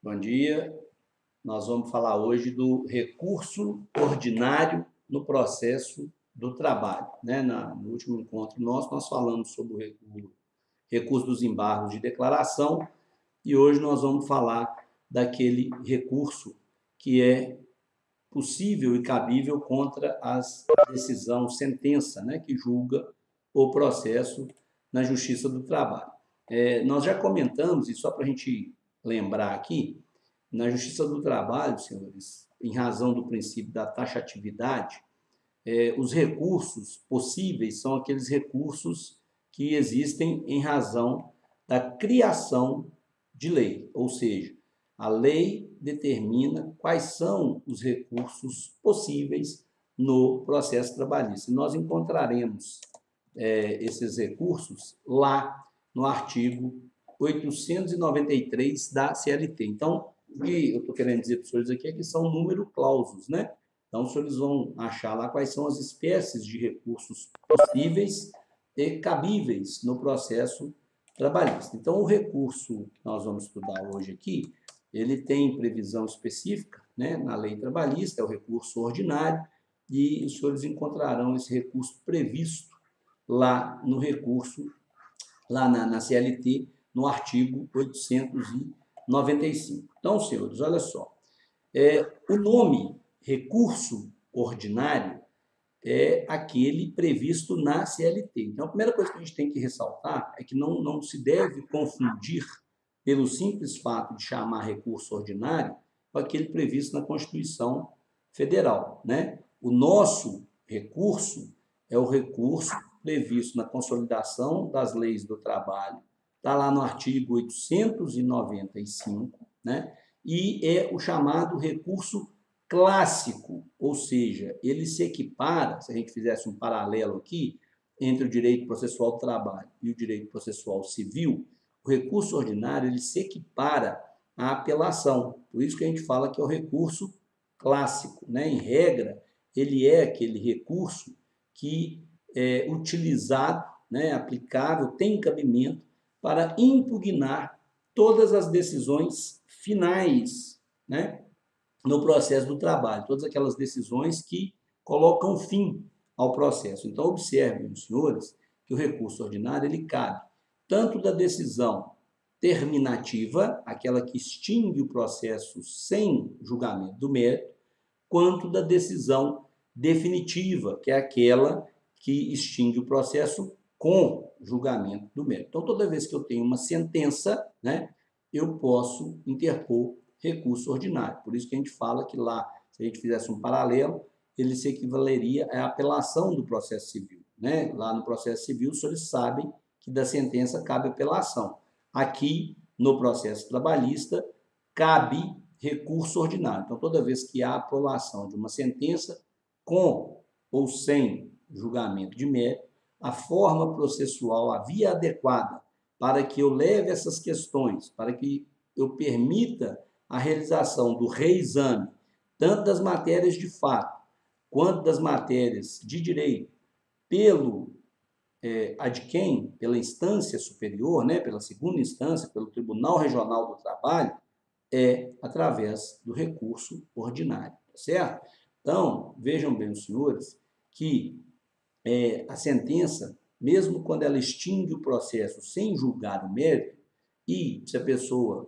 Bom dia. Nós vamos falar hoje do recurso ordinário no processo do trabalho, né? No último encontro nosso, nós falamos sobre o recurso dos embargos de declaração e hoje nós vamos falar daquele recurso que é possível e cabível contra a decisão, sentença, né, que julga o processo na Justiça do Trabalho. Nós já comentamos, e só para a gente lembrar aqui, na Justiça do Trabalho, senhores, em razão do princípio da taxatividade, os recursos possíveis são aqueles recursos que existem em razão da criação de lei, ou seja, a lei determina quais são os recursos possíveis no processo trabalhista. E nós encontraremos esses recursos lá no artigo 893 da CLT. Então, o que eu estou querendo dizer para os senhores aqui é que são número clausos, né? Então, os senhores vão achar lá quais são as espécies de recursos possíveis e cabíveis no processo trabalhista. Então, o recurso que nós vamos estudar hoje aqui, ele tem previsão específica, né, na lei trabalhista, é o recurso ordinário, e os senhores encontrarão esse recurso previsto lá no recurso, lá na CLT, no artigo 895. Então, senhores, olha só, o nome recurso ordinário é aquele previsto na CLT. Então, a primeira coisa que a gente tem que ressaltar é que não se deve confundir, pelo simples fato de chamar recurso ordinário, com aquele previsto na Constituição Federal, né? O nosso recurso é o recurso previsto na Consolidação das Leis do Trabalho, está lá no artigo 895, né? E é o chamado recurso clássico, ou seja, ele se equipara, se a gente fizesse um paralelo aqui, entre o direito processual do trabalho e o direito processual civil, o recurso ordinário ele se equipara à apelação. Por isso que a gente fala que é o recurso clássico, né? Em regra, ele é aquele recurso que é utilizado, né, aplicável, tem cabimento para impugnar todas as decisões finais, né, no processo do trabalho, todas aquelas decisões que colocam fim ao processo. Então, observem, senhores, que o recurso ordinário ele cabe tanto da decisão terminativa, aquela que extingue o processo sem julgamento do mérito, quanto da decisão definitiva, que é aquela que extingue o processo com julgamento do mérito. Então, toda vez que eu tenho uma sentença, né, eu posso interpor recurso ordinário. Por isso que a gente fala que lá, se a gente fizesse um paralelo, ele se equivaleria à apelação do processo civil, né? Lá no processo civil, os senhores sabem que da sentença cabe apelação. Aqui, no processo trabalhista, cabe recurso ordinário. Então, toda vez que há aprovação de uma sentença, com ou sem julgamento de mérito, a forma processual, a via adequada para que eu leve essas questões, para que eu permita a realização do reexame, tanto das matérias de fato, quanto das matérias de direito, pelo adquém, pela instância superior, né, pela segunda instância, pelo Tribunal Regional do Trabalho, é através do recurso ordinário, tá certo? Então, vejam bem os senhores que a sentença, mesmo quando ela extingue o processo sem julgar o mérito, e se a pessoa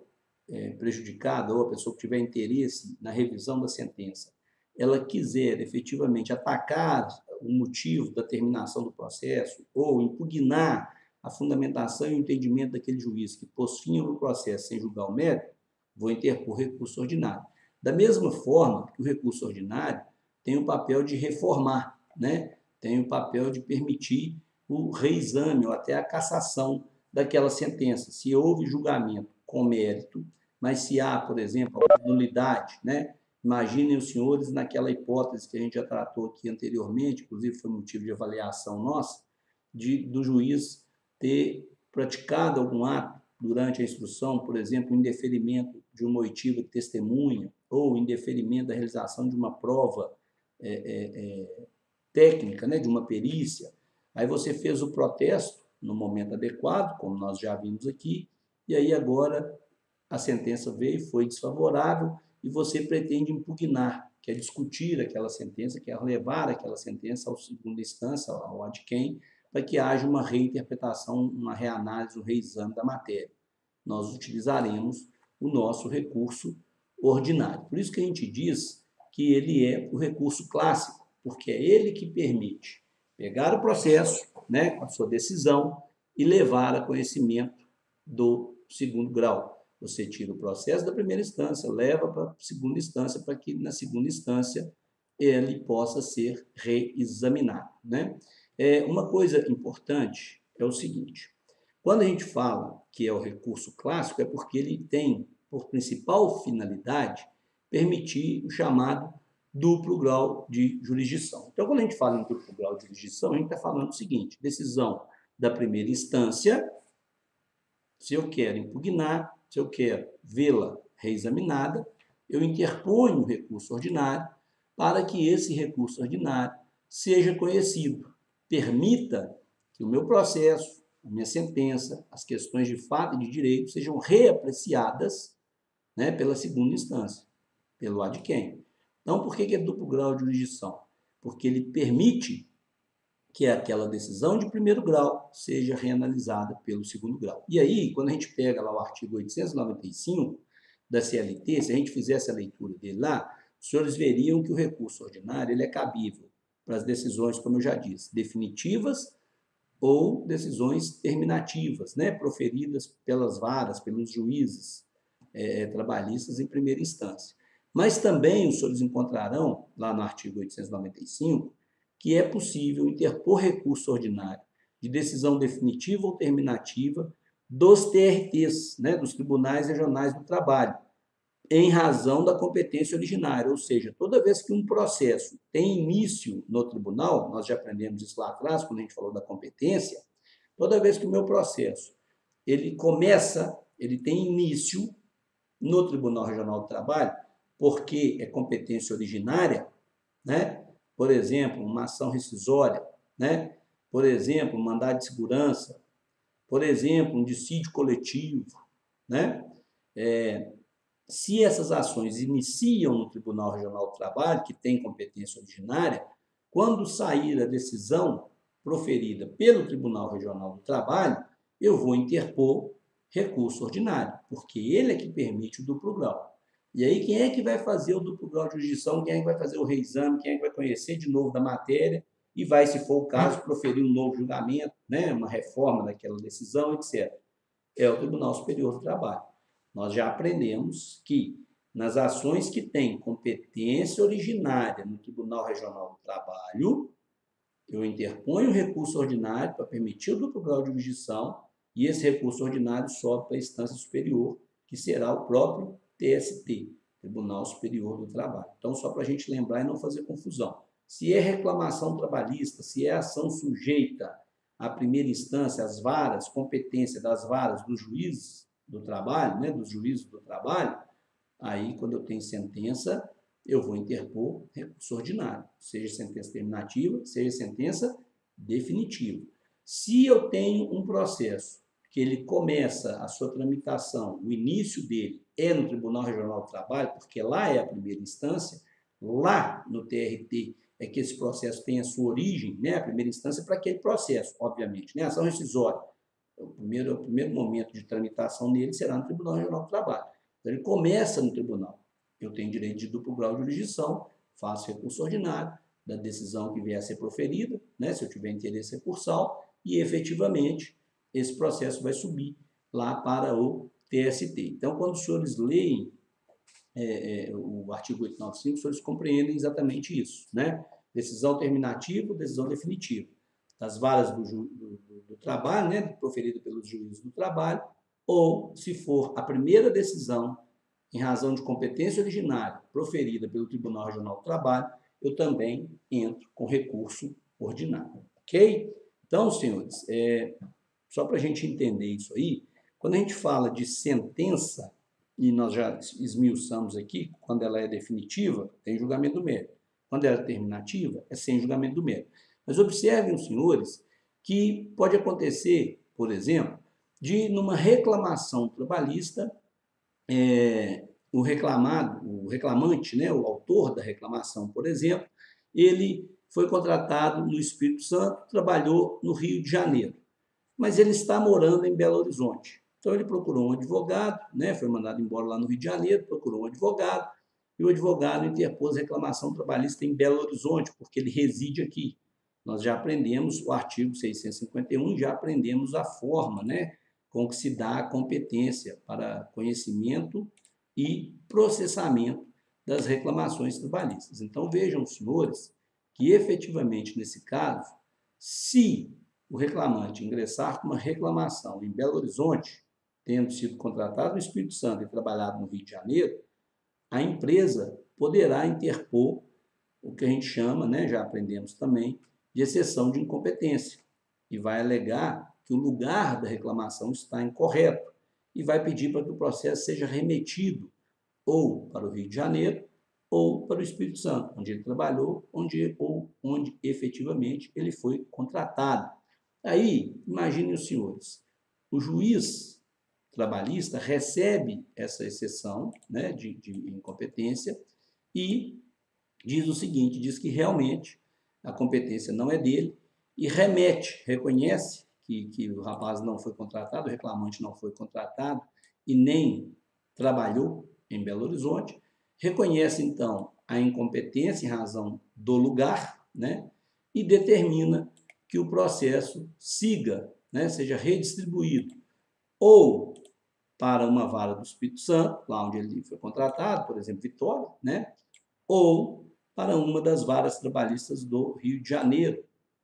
prejudicada ou a pessoa que tiver interesse na revisão da sentença, ela quiser efetivamente atacar o motivo da terminação do processo ou impugnar a fundamentação e o entendimento daquele juiz que pôs fim no processo sem julgar o mérito, vou interpor recurso ordinário. Da mesma forma que o recurso ordinário tem o papel de reformar, né? Tem o papel de permitir o reexame ou até a cassação daquela sentença. Se houve julgamento com mérito, mas se há, por exemplo, nulidade, né? Imaginem os senhores naquela hipótese que a gente já tratou aqui anteriormente, inclusive foi motivo de avaliação nossa, do juiz ter praticado algum ato durante a instrução, por exemplo, indeferimento de uma oitiva de testemunha ou indeferimento da realização de uma prova técnica, né, de uma perícia. Aí você fez o protesto no momento adequado, como nós já vimos aqui, e aí agora a sentença veio, foi desfavorável, e você pretende impugnar, que é discutir aquela sentença, que é levar aquela sentença à segunda instância, ao adquém, para que haja uma reinterpretação, uma reanálise, um reexame da matéria. Nós utilizaremos o nosso recurso ordinário. Por isso que a gente diz que ele é o recurso clássico, porque é ele que permite pegar o processo, né, com a sua decisão, e levar a conhecimento do segundo grau. Você tira o processo da primeira instância, leva para a segunda instância, para que na segunda instância ele possa ser reexaminado, né? Uma coisa importante é o seguinte: quando a gente fala que é o recurso clássico, é porque ele tem por principal finalidade permitir o chamado duplo grau de jurisdição. Então, quando a gente fala em duplo grau de jurisdição, a gente está falando o seguinte: decisão da primeira instância, se eu quero impugnar, se eu quero vê-la reexaminada, eu interponho o recurso ordinário para que esse recurso ordinário seja conhecido, permita que o meu processo, a minha sentença, as questões de fato e de direito sejam reapreciadas, né, pela segunda instância, pelo adquém. Então, por que é duplo grau de jurisdição? Porque ele permite que aquela decisão de primeiro grau seja reanalisada pelo segundo grau. E aí, quando a gente pega lá o artigo 895 da CLT, se a gente fizesse a leitura dele lá, os senhores veriam que o recurso ordinário ele é cabível para as decisões, como eu já disse, definitivas ou decisões terminativas, né, proferidas pelas varas, pelos juízes trabalhistas em primeira instância. Mas também os senhores encontrarão, lá no artigo 895, que é possível interpor recurso ordinário de decisão definitiva ou terminativa dos TRTs, né, dos Tribunais Regionais do Trabalho, em razão da competência originária, ou seja, toda vez que um processo tem início no tribunal, nós já aprendemos isso lá atrás, quando a gente falou da competência, toda vez que o meu processo ele começa, ele tem início no Tribunal Regional do Trabalho, porque é competência originária, né? Por exemplo, uma ação rescisória, né? Por exemplo, um mandado de segurança, por exemplo, um dissídio coletivo, né? Se essas ações iniciam no Tribunal Regional do Trabalho, que tem competência originária, quando sair a decisão proferida pelo Tribunal Regional do Trabalho, eu vou interpor recurso ordinário, porque ele é que permite o duplo grau. E aí, quem é que vai fazer o duplo grau de jurisdição? Quem é que vai fazer o reexame? Quem é que vai conhecer de novo da matéria? E vai, se for o caso, proferir um novo julgamento, né? Uma reforma daquela decisão, etc. É o Tribunal Superior do Trabalho. Nós já aprendemos que nas ações que têm competência originária no Tribunal Regional do Trabalho, eu interponho recurso ordinário para permitir o duplo grau de jurisdição e esse recurso ordinário sobe para a instância superior, que será o próprio TST, Tribunal Superior do Trabalho. Então, só para a gente lembrar e não fazer confusão. Se é reclamação trabalhista, se é ação sujeita à primeira instância, às varas, competência das varas dos juízes do trabalho, né, dos juízes do trabalho, aí, quando eu tenho sentença, eu vou interpor recurso ordinário, seja sentença terminativa, seja sentença definitiva. Se eu tenho um processo que ele começa a sua tramitação, o início dele é no Tribunal Regional do Trabalho, porque lá é a primeira instância, lá no TRT é que esse processo tem a sua origem, né, a primeira instância para aquele processo, obviamente, né, ação rescisória. O primeiro momento de tramitação nele será no Tribunal Regional do Trabalho. Então, ele começa no tribunal. Eu tenho direito de duplo grau de jurisdição, faço recurso ordinário da decisão que vier a ser proferida, né, se eu tiver interesse recursal, e efetivamente esse processo vai subir lá para o TST. Então, quando os senhores leem o artigo 895, os senhores compreendem exatamente isso, né? Decisão terminativa, decisão definitiva. Das varas do trabalho, né, proferida pelos juízes do trabalho, ou, se for a primeira decisão, em razão de competência originária, proferida pelo Tribunal Regional do Trabalho, eu também entro com recurso ordinário. Ok? Então, senhores, só para a gente entender isso aí, quando a gente fala de sentença, e nós já esmiuçamos aqui, quando ela é definitiva, tem julgamento do mérito. Quando ela é terminativa, é sem julgamento do mérito. Mas observem, os senhores, que pode acontecer, por exemplo, de numa reclamação trabalhista, o reclamante, né, o autor da reclamação, por exemplo, ele foi contratado no Espírito Santo, trabalhou no Rio de Janeiro, mas ele está morando em Belo Horizonte. Então ele procurou um advogado, né, foi mandado embora lá no Rio de Janeiro, procurou um advogado, e o advogado interpôs reclamação trabalhista em Belo Horizonte, porque ele reside aqui. Nós já aprendemos o artigo 651, já aprendemos a forma, né, com que se dá a competência para conhecimento e processamento das reclamações trabalhistas. Então, vejam, senhores, que efetivamente, nesse caso, se o reclamante ingressar com uma reclamação em Belo Horizonte, tendo sido contratado no Espírito Santo e trabalhado no Rio de Janeiro, a empresa poderá interpor o que a gente chama, né, já aprendemos também, de exceção de incompetência, e vai alegar que o lugar da reclamação está incorreto e vai pedir para que o processo seja remetido ou para o Rio de Janeiro ou para o Espírito Santo, onde ele trabalhou, onde efetivamente ele foi contratado. Aí, imaginem os senhores, o juiz trabalhista recebe essa exceção, né, de incompetência e diz o seguinte, diz que realmente a competência não é dele e remete, reconhece que o rapaz não foi contratado, o reclamante não foi contratado e nem trabalhou em Belo Horizonte, reconhece então a incompetência em razão do lugar, né, e determina que o processo siga, né, seja redistribuído ou para uma vara do Espírito Santo, lá onde ele foi contratado, por exemplo, Vitória, né, ou para uma das varas trabalhistas do Rio de Janeiro,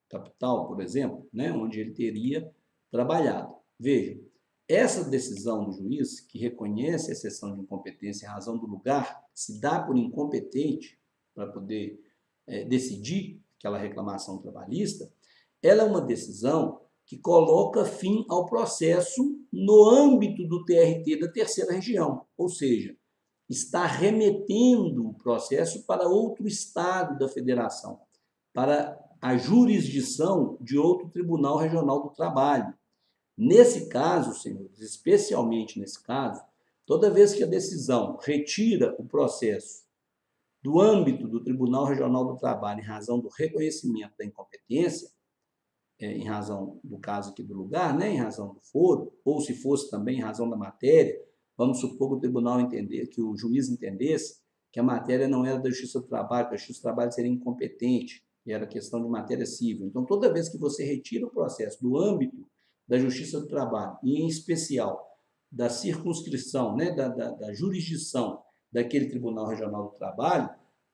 capital, por exemplo, né, onde ele teria trabalhado. Veja, essa decisão do juiz, que reconhece a exceção de incompetência em razão do lugar, se dá por incompetente para poder decidir aquela reclamação trabalhista, ela é uma decisão que coloca fim ao processo no âmbito do TRT da terceira região, ou seja, está remetendo o processo para outro estado da federação, para a jurisdição de outro tribunal regional do trabalho. Nesse caso, senhores, especialmente nesse caso, toda vez que a decisão retira o processo do âmbito do Tribunal Regional do Trabalho em razão do reconhecimento da incompetência, em razão do caso aqui do lugar, né, em razão do foro, ou se fosse também em razão da matéria, vamos supor que o tribunal entender, que o juiz entendesse que a matéria não era da Justiça do Trabalho, que a Justiça do Trabalho seria incompetente, que era questão de matéria civil. Então, toda vez que você retira o processo do âmbito da Justiça do Trabalho, e em especial da circunscrição, né, da jurisdição daquele Tribunal Regional do Trabalho,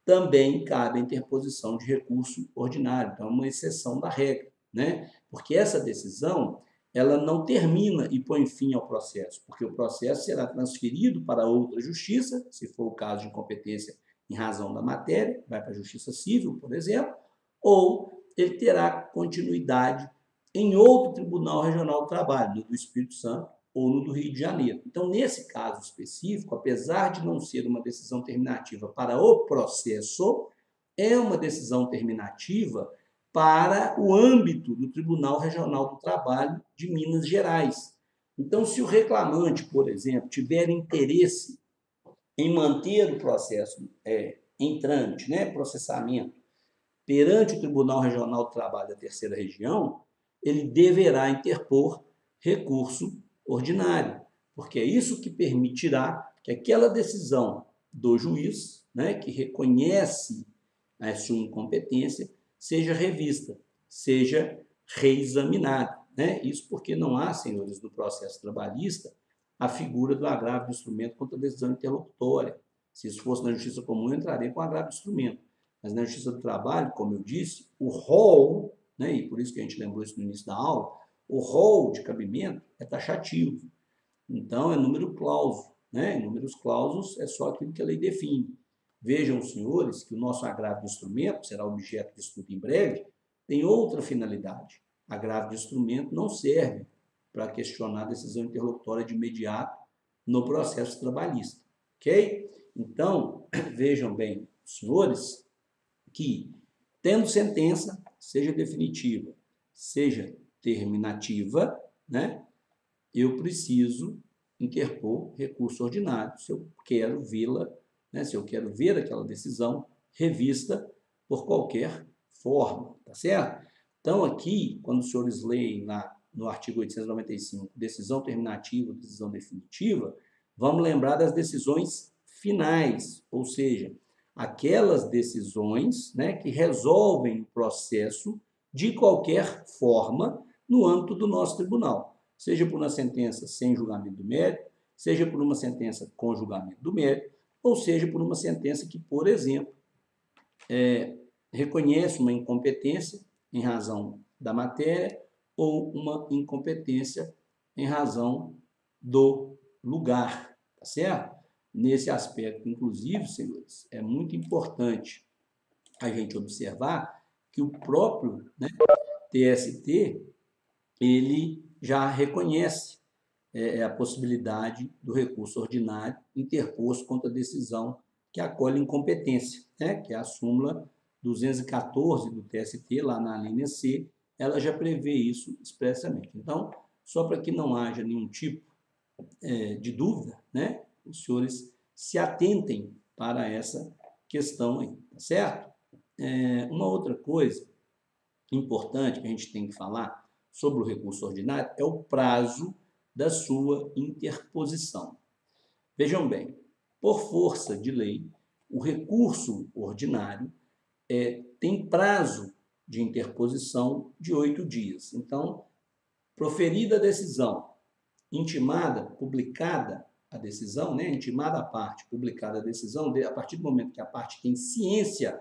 também cabe a interposição de recurso ordinário. Então, é uma exceção da regra, né? Porque essa decisão ela não termina e põe fim ao processo, porque o processo será transferido para outra justiça, se for o caso de incompetência em razão da matéria, vai para a justiça civil, por exemplo, ou ele terá continuidade em outro tribunal regional do trabalho, no do Espírito Santo ou no do Rio de Janeiro. Então, nesse caso específico, apesar de não ser uma decisão terminativa para o processo, é uma decisão terminativa para o âmbito do Tribunal Regional do Trabalho de Minas Gerais. Então, se o reclamante, por exemplo, tiver interesse em manter o processo em trâmite, né, processamento, perante o Tribunal Regional do Trabalho da Terceira Região, ele deverá interpor recurso ordinário, porque é isso que permitirá que aquela decisão do juiz, né, que reconhece a sua incompetência, seja revista, seja reexaminada. Né? Isso porque não há, senhores, no processo trabalhista, a figura do agravo de instrumento contra a decisão interlocutória. Se isso fosse na justiça comum, eu entraria com agravo de instrumento. Mas na justiça do trabalho, como eu disse, o rol, né, e por isso que a gente lembrou isso no início da aula, o rol de cabimento é taxativo. Então, é número clauso. Né? Números clausos é só aquilo que a lei define. Vejam, senhores, que o nosso agravo de instrumento, será objeto de estudo em breve, tem outra finalidade. Agravo de instrumento não serve para questionar a decisão interlocutória de imediato no processo trabalhista. Ok? Então, vejam bem, senhores, que, tendo sentença, seja definitiva, seja terminativa, né, eu preciso interpor recurso ordinário, se eu quero vê-la, né, se eu quero ver aquela decisão revista por qualquer forma, tá certo? Então, aqui, quando os senhores leem no artigo 895, decisão terminativa, decisão definitiva, vamos lembrar das decisões finais, ou seja, aquelas decisões, né, que resolvem o processo de qualquer forma no âmbito do nosso tribunal, seja por uma sentença sem julgamento do mérito, seja por uma sentença com julgamento do mérito, ou seja por uma sentença que, por exemplo, reconhece uma incompetência em razão da matéria ou uma incompetência em razão do lugar, tá certo? Nesse aspecto, inclusive, senhores, é muito importante a gente observar que o próprio, né, TST, ele já reconhece a possibilidade do recurso ordinário interposto contra a decisão que acolhe incompetência, né, que é a súmula 214 do TST, lá na linha C, ela já prevê isso expressamente. Então, só para que não haja nenhum tipo de dúvida, né, os senhores se atentem para essa questão aí, tá certo? Uma outra coisa importante que a gente tem que falar sobre o recurso ordinário é o prazo da sua interposição. Vejam bem, por força de lei, o recurso ordinário tem prazo de interposição de 8 dias. Então, proferida a decisão, intimada, publicada a decisão, né? Intimada a parte, publicada a decisão, a partir do momento que a parte tem ciência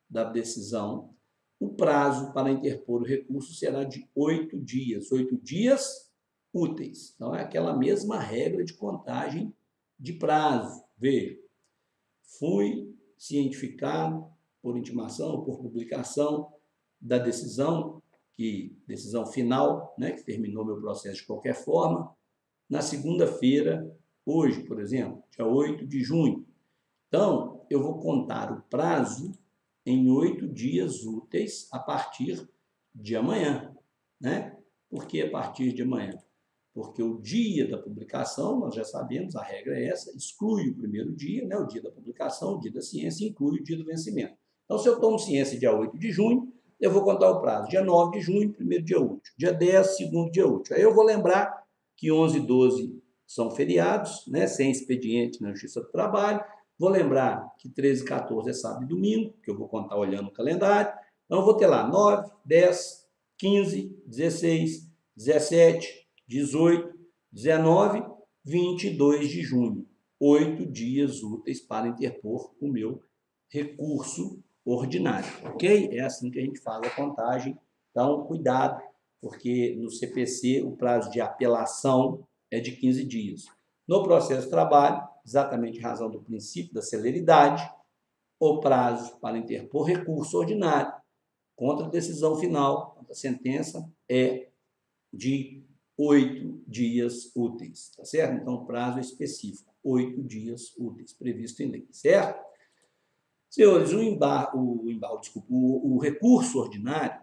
da decisão, o prazo para interpor o recurso será de 8 dias, 8 dias úteis. Então, é aquela mesma regra de contagem de prazo. Veja, fui cientificado por intimação ou por publicação da decisão, decisão final, né, que terminou meu processo de qualquer forma, na segunda-feira, hoje, por exemplo, dia 8 de junho. Então, eu vou contar o prazo em 8 dias úteis a partir de amanhã, né? Por que a partir de amanhã? Porque o dia da publicação, nós já sabemos, a regra é essa, exclui o primeiro dia, né? O dia da publicação, o dia da ciência, inclui o dia do vencimento. Então, se eu tomo ciência dia 8 de junho, eu vou contar o prazo. Dia 9 de junho, primeiro dia útil. Dia 10, segundo dia útil. Aí eu vou lembrar que 11 e 12 são feriados, né? Sem expediente na Justiça do Trabalho. Vou lembrar que 13 e 14 é sábado e domingo, que eu vou contar olhando o calendário. Então, eu vou ter lá 9, 10, 15, 16, 17, 18, 19, 22 de junho. 8 dias úteis para interpor o meu recurso ordinário, ok? É assim que a gente faz a contagem. Então, cuidado, porque no CPC o prazo de apelação é de 15 dias. No processo de trabalho, exatamente em razão do princípio da celeridade, o prazo para interpor recurso ordinário contra a decisão final, contra a sentença, é de 8 dias úteis, tá certo? Então, prazo específico, 8 dias úteis, previsto em lei, certo? Senhores, o recurso ordinário,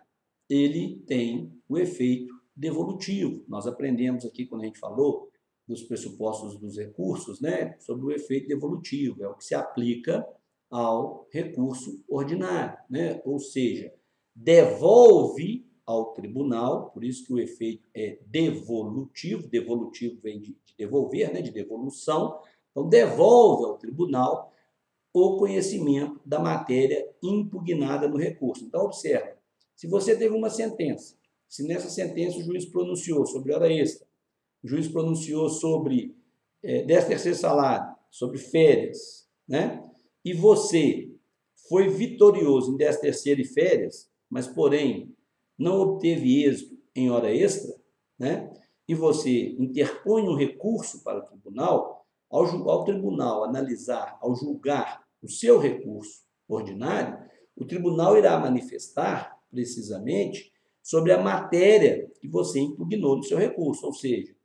ele tem o efeito devolutivo. Nós aprendemos aqui, quando a gente falou dos pressupostos dos recursos, né, sobre o efeito devolutivo, é o que se aplica ao recurso ordinário, né? Ou seja, devolve ao tribunal, por isso que o efeito é devolutivo, devolutivo vem de devolver, né, de devolução, então devolve ao tribunal o conhecimento da matéria impugnada no recurso. Então, observe, se você teve uma sentença, se nessa sentença o juiz pronunciou sobre hora extra, o juiz pronunciou sobre 13º salário, sobre férias, né? E você foi vitorioso em 13º e férias, mas, porém, não obteve êxito em hora extra, né? E você interpõe um recurso para o tribunal, ao tribunal analisar, ao julgar o seu recurso ordinário, o tribunal irá manifestar, precisamente, sobre a matéria que você impugnou no seu recurso, ou seja,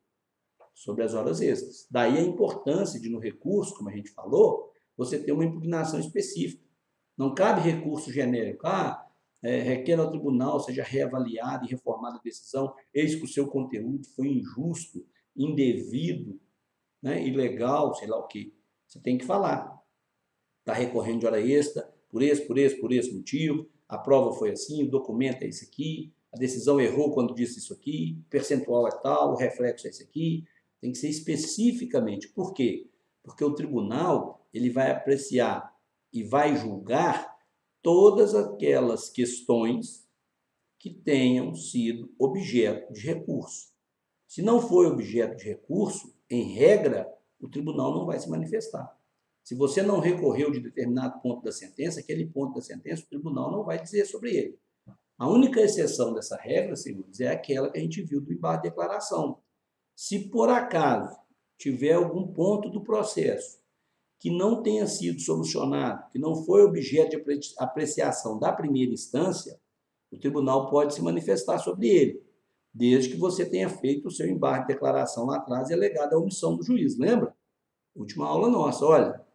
sobre as horas extras. Daí a importância de, no recurso, como a gente falou, você ter uma impugnação específica. Não cabe recurso genérico. Requer ao tribunal seja reavaliada e reformada a decisão, eis que o seu conteúdo foi injusto, indevido, né, ilegal, sei lá o quê. Você tem que falar. Está recorrendo de hora extra, por esse motivo, a prova foi assim, o documento é esse aqui, a decisão errou quando disse isso aqui, o percentual é tal, o reflexo é esse aqui. Tem que ser especificamente. Por quê? Porque o tribunal ele vai apreciar e vai julgar todas aquelas questões que tenham sido objeto de recurso. Se não foi objeto de recurso, em regra, o tribunal não vai se manifestar. Se você não recorreu de determinado ponto da sentença, aquele ponto da sentença, o tribunal não vai dizer sobre ele. A única exceção dessa regra, senhores, é aquela que a gente viu do embargo de declaração. Se por acaso tiver algum ponto do processo que não tenha sido solucionado, que não foi objeto de apreciação da primeira instância, o tribunal pode se manifestar sobre ele, desde que você tenha feito o seu embargo de declaração lá atrás e alegado a omissão do juiz. Lembra? Última aula nossa, olha,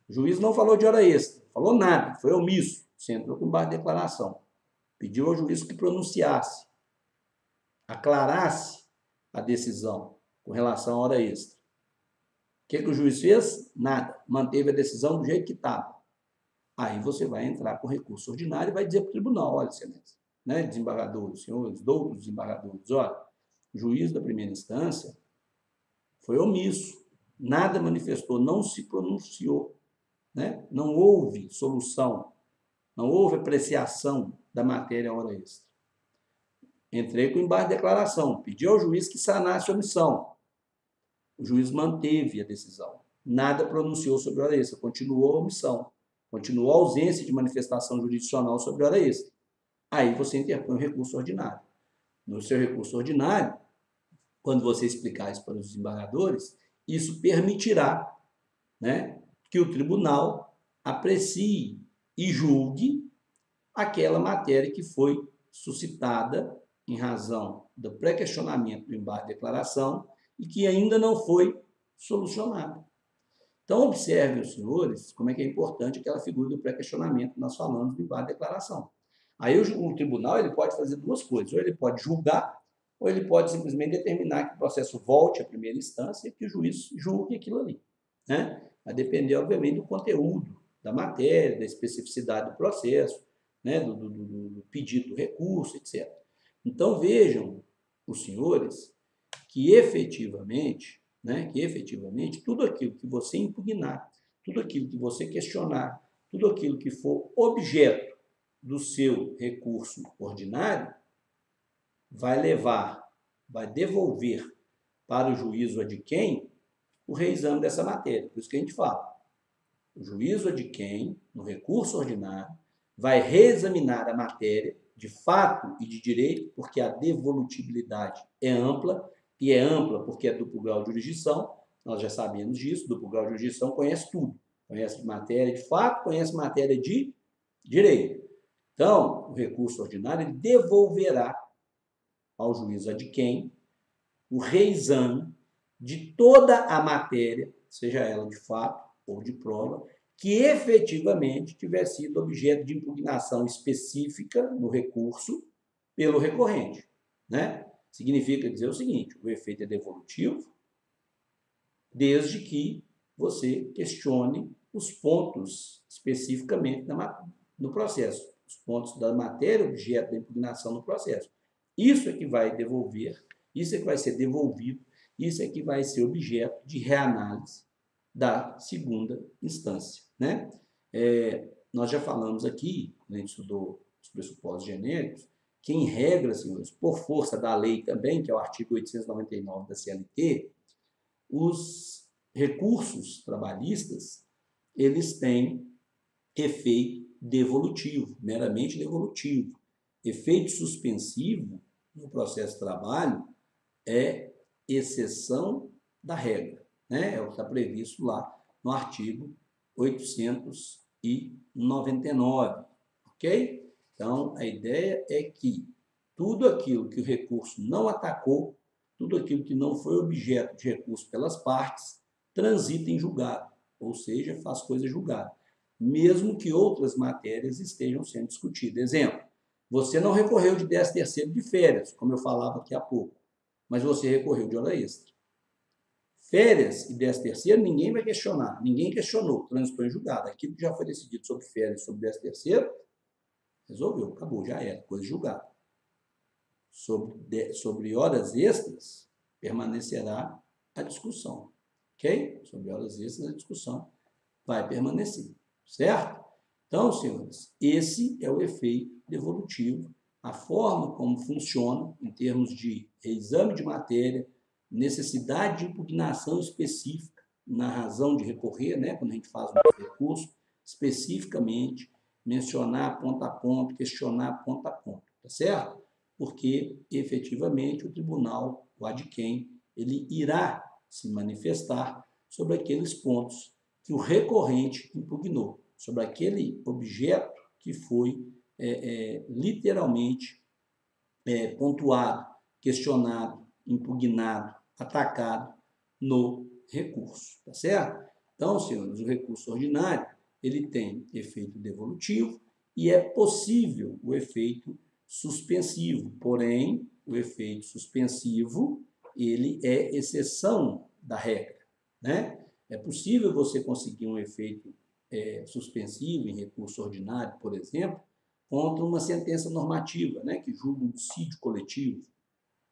o juiz não falou de hora extra, falou nada, foi omisso. Você entrou com embargo de declaração. Pediu ao juiz que pronunciasse, aclarasse a decisão com relação à hora extra. O que o juiz fez? Nada. Manteve a decisão do jeito que estava. Aí você vai entrar com recurso ordinário e vai dizer para o tribunal, olha, excelência, né, desembargadores, senhores, doutos desembargadores, olha, o juiz da primeira instância foi omisso, nada manifestou, não se pronunciou, né? Não houve solução, não houve apreciação da matéria à hora extra. Entrei com embargo de declaração, pedi ao juiz que sanasse a omissão. O juiz manteve a decisão, nada pronunciou sobre a hora extra, continuou a omissão, continuou a ausência de manifestação jurisdicional sobre a hora extra. Aí você interpõe o recurso ordinário. No seu recurso ordinário, quando você explicar isso para os desembargadores, isso permitirá, né, que o tribunal aprecie e julgue aquela matéria que foi suscitada em razão do pré-questionamento do embargo de declaração e que ainda não foi solucionada. Então, observem os senhores como é que é importante aquela figura do pré-questionamento que nós falamos do embargo de declaração. Aí o tribunal ele pode fazer duas coisas, ou ele pode julgar, ou ele pode simplesmente determinar que o processo volte à primeira instância e que o juiz julgue aquilo ali, né? Vai depender, obviamente, do conteúdo da matéria, da especificidade do processo, né? do pedido do recurso, etc. Então, vejam os senhores que efetivamente, tudo aquilo que você impugnar, tudo aquilo que você questionar, tudo aquilo que for objeto do seu recurso ordinário, vai devolver para o juízo adquém o reexame dessa matéria. Por isso que a gente fala. O juízo adquém, no recurso ordinário, vai reexaminar a matéria de fato e de direito, porque a devolutibilidade é ampla, e é ampla porque é duplo grau de jurisdição, nós já sabemos disso, duplo grau de jurisdição conhece tudo. Conhece matéria de fato, conhece matéria de direito. Então, o recurso ordinário ele devolverá ao juízo adquém o reexame de toda a matéria, seja ela de fato ou de prova, que efetivamente tiver sido objeto de impugnação específica no recurso pelo recorrente, né? Significa dizer o seguinte, o efeito é devolutivo, desde que você questione os pontos especificamente no processo, os pontos da matéria objeto da impugnação no processo. Isso é que vai devolver, isso é que vai ser devolvido, isso é que vai ser objeto de reanálise da segunda instância, né? Nós já falamos aqui, quando a gente estudou os pressupostos genéricos, que em regra, senhores, por força da lei também, que é o artigo 899 da CLT, os recursos trabalhistas, eles têm efeito devolutivo, meramente devolutivo. Efeito suspensivo no processo de trabalho é exceção da regra, né? É o que está previsto lá no artigo 899, ok? Então, a ideia é que tudo aquilo que o recurso não atacou, tudo aquilo que não foi objeto de recurso pelas partes, transita em julgado, ou seja, faz coisa julgada, mesmo que outras matérias estejam sendo discutidas. Exemplo, você não recorreu de 13º de férias, como eu falava aqui há pouco, mas você recorreu de hora extra. Férias e 13º, ninguém vai questionar. Ninguém questionou. Transitou em julgado. Aquilo que já foi decidido sobre férias e sobre 13º, resolveu. Acabou, já era. Coisa julgada. Sobre horas extras, permanecerá a discussão. Ok? Sobre horas extras, a discussão vai permanecer. Certo? Então, senhores, esse é o efeito devolutivo, a forma como funciona em termos de exame de matéria, necessidade de impugnação específica na razão de recorrer, né, quando a gente faz um recurso, especificamente mencionar ponto a ponto, questionar ponto a ponto, tá certo? Porque, efetivamente, o tribunal, o adquém, ele irá se manifestar sobre aqueles pontos que o recorrente impugnou, sobre aquele objeto que foi literalmente pontuado, questionado, impugnado, atacado no recurso, tá certo? Então, senhores, o recurso ordinário, ele tem efeito devolutivo e é possível o efeito suspensivo, porém, o efeito suspensivo, ele é exceção da regra, né? É possível você conseguir um efeito suspensivo em recurso ordinário, por exemplo, contra uma sentença normativa, né, que julga um dissídio coletivo,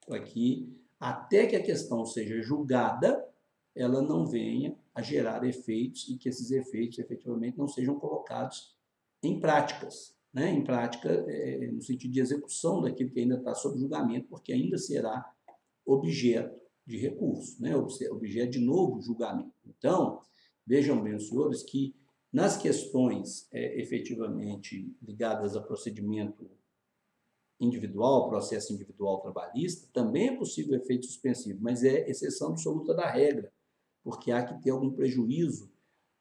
para que, até que a questão seja julgada, ela não venha a gerar efeitos e que esses efeitos, efetivamente, não sejam colocados em práticas, né? Em prática, no sentido de execução daquilo que ainda está sob julgamento, porque ainda será objeto de recurso, né? Objeto de novo julgamento. Então, vejam bem, os senhores, que nas questões efetivamente ligadas a procedimento individual, processo individual trabalhista, também é possível efeito suspensivo, mas é exceção absoluta da regra, porque há que ter algum prejuízo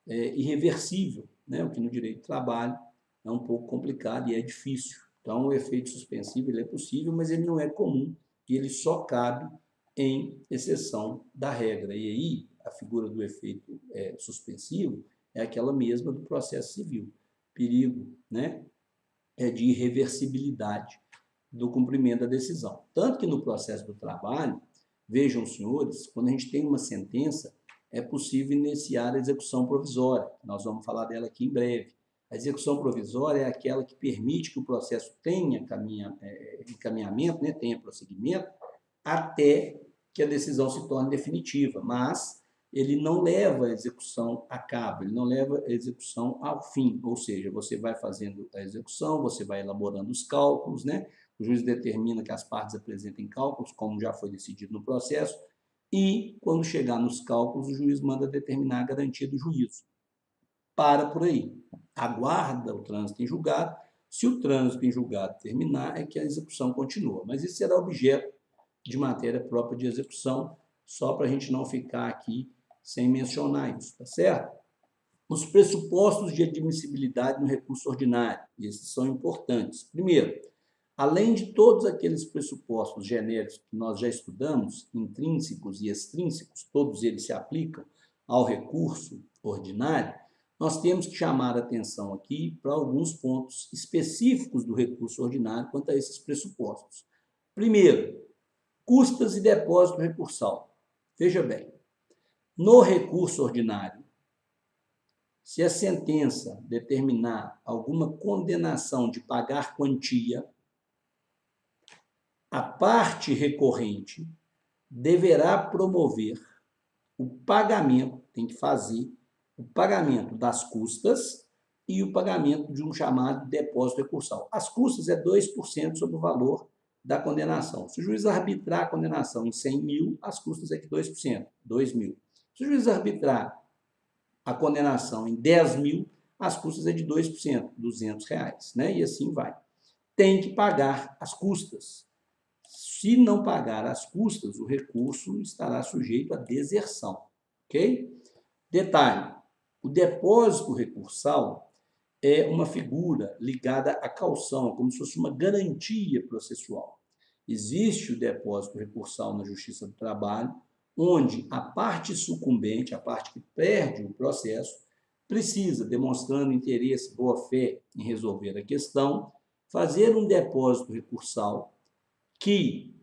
irreversível, né? O que no direito do trabalho é um pouco complicado e é difícil. Então, o efeito suspensivo ele é possível, mas ele não é comum e ele só cabe em exceção da regra. E aí, a figura do efeito suspensivo é aquela mesma do processo civil. Perigo, né? De irreversibilidade do cumprimento da decisão. Tanto que no processo do trabalho, vejam, senhores, quando a gente tem uma sentença, é possível iniciar a execução provisória. Nós vamos falar dela aqui em breve. A execução provisória é aquela que permite que o processo tenha encaminhamento, né, tenha prosseguimento, até que a decisão se torne definitiva, mas ele não leva a execução a cabo, ele não leva a execução ao fim, ou seja, você vai fazendo a execução, você vai elaborando os cálculos, né? O juiz determina que as partes apresentem cálculos, como já foi decidido no processo, e quando chegar nos cálculos, o juiz manda determinar a garantia do juízo. Para por aí. Aguarda o trânsito em julgado. Se o trânsito em julgado terminar, é que a execução continua. Mas isso será objeto de matéria própria de execução, só para a gente não ficar aqui sem mencionar isso, tá certo? Os pressupostos de admissibilidade no recurso ordinário, esses são importantes. Primeiro, além de todos aqueles pressupostos genéricos que nós já estudamos, intrínsecos e extrínsecos, todos eles se aplicam ao recurso ordinário, nós temos que chamar a atenção aqui para alguns pontos específicos do recurso ordinário quanto a esses pressupostos. Primeiro, custas e depósito recursal. Veja bem, no recurso ordinário, se a sentença determinar alguma condenação de pagar quantia, a parte recorrente deverá promover o pagamento, tem que fazer o pagamento das custas e o pagamento de um chamado depósito recursal. As custas é 2% sobre o valor da condenação. Se o juiz arbitrar a condenação em 100 mil, as custas é de 2%, 2 mil. Se o juiz arbitrar a condenação em 10 mil, as custas é de 2%, R$200, né? E assim vai. Tem que pagar as custas. Se não pagar as custas, o recurso estará sujeito à deserção, ok? Detalhe, o depósito recursal é uma figura ligada à caução, como se fosse uma garantia processual. Existe o depósito recursal na Justiça do Trabalho, onde a parte sucumbente, a parte que perde o processo, precisa, demonstrando interesse, boa-fé em resolver a questão, fazer um depósito recursal que